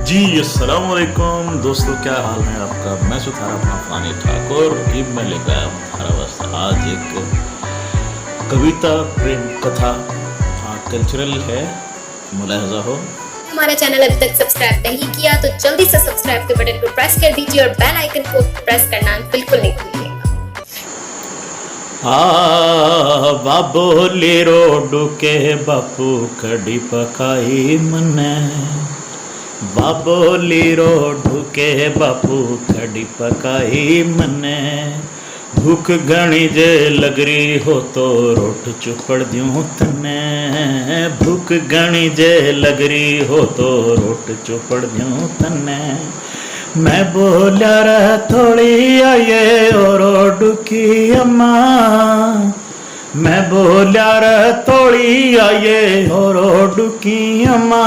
जी अस्सलाम वालेकुम दोस्तों, क्या हाल है आपका। मैं सुथार अपना फ़ानी ठाकुर टीम में लेकर आया हूँ तुम्हारा वास्ते आज एक कविता प्रेम कथा। हाँ, कल्चरल है, मुलाहजा हो। हमारा चैनल अभी तक सब्सक्राइब नहीं किया तो जल्दी से सब्सक्राइब के बटन को प्रेस कर दीजिए और बेल आइकन को प्रेस करना बिल्कुल नहीं भूलिएगा। बाबोली रोडू के बापू कड़ी पकाई मने, बाबोली रोडू के बापू कड़ी पकाई मने। भूख घणी जे लगरी हो तो रोट चुपड़ दूं तने, भूख घणी जे लगरी हो तो रोट चुपड़ दूं तने। मैं बोल्या रे थोड़ी आये और डुकी अम्मा, मैं बोल्या रे थोड़ी आये और डुकी अम्मा।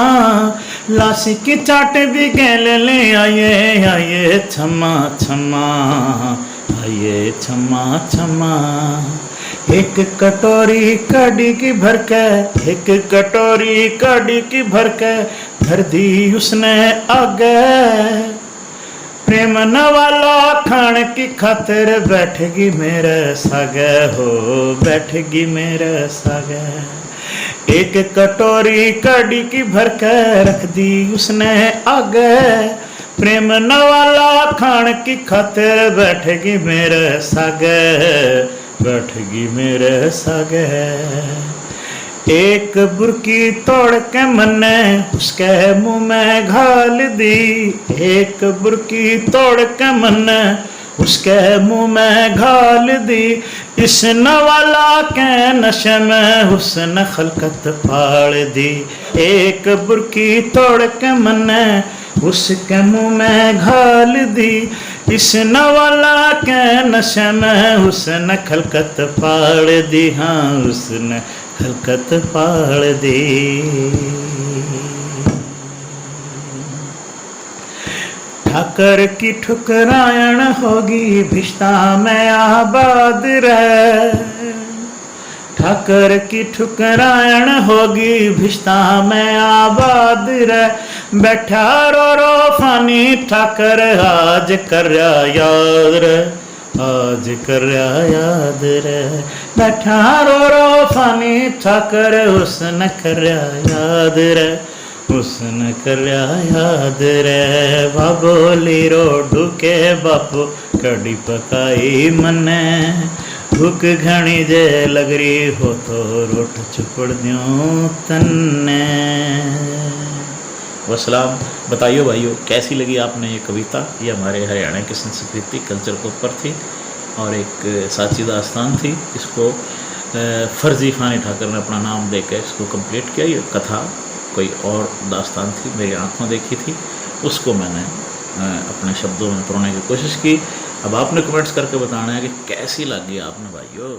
लासी की चाट भी गैल ले आये, आये छम्मा छम्मा, आये छम्मा छम्मा। एक कटोरी कड़ी की भर के, एक कटोरी कड़ी की भर के धर दी उसने आगे। प्रेम न वाला खान की खातिर बैठेगी मेरे सागे हो, बैठेगी मेरे सागे। एक कटोरी कड़ी की भर के रख दी उसने आगे। प्रेम न वाला खान की खातिर बैठेगी मेरे सागे, बैठेगी मेरे सागे। एक बुरकी तोड़ के मने उसके मुंह में घाल दी, एक बुरकी तोड़ के मने उसके मुंह में घाल दी। इस नवाला के नशे में उसने खलकत फाड़ दी। एक बुरकी तोड़ के मने उसके मुंह में घाल दी। इस नवाला के नशे में उसने खलकत फाड़ दी, हाँ उसने खलकत फाड़ दी। ठाकर की ठुकरायण होगी भिष्टा में आबाद रहे, ठाकर की ठुकरायण होगी भिष्टा में आबाद रहे। बैठा रो फानी ठाकर आज कर याद रे, आज कर याद रे। बैठा रो फानी ठाकर उसने कर याद रे, उसने कर याद रे। बाबोली रोडू के बापू कड़ी पकाई मने, भूख घणी जे लगरी हो तो रोट चुपड़ दूं तन्ने। वसलाम। बताइए भाइयों, कैसी लगी आपने ये कविता। ये हमारे हरियाणा की संस्कृति कल्चर के ऊपर थी और एक साची दास्तान थी। इसको फर्जी फ़ानी ठाकर ने अपना नाम देकर इसको कंप्लीट किया। ये कथा कोई और दास्तान थी, मेरी आंखों देखी थी, उसको मैंने अपने शब्दों में परोने की कोशिश की। अब आपने कमेंट्स करके बताना है कि कैसी लगी आपने भाइयों।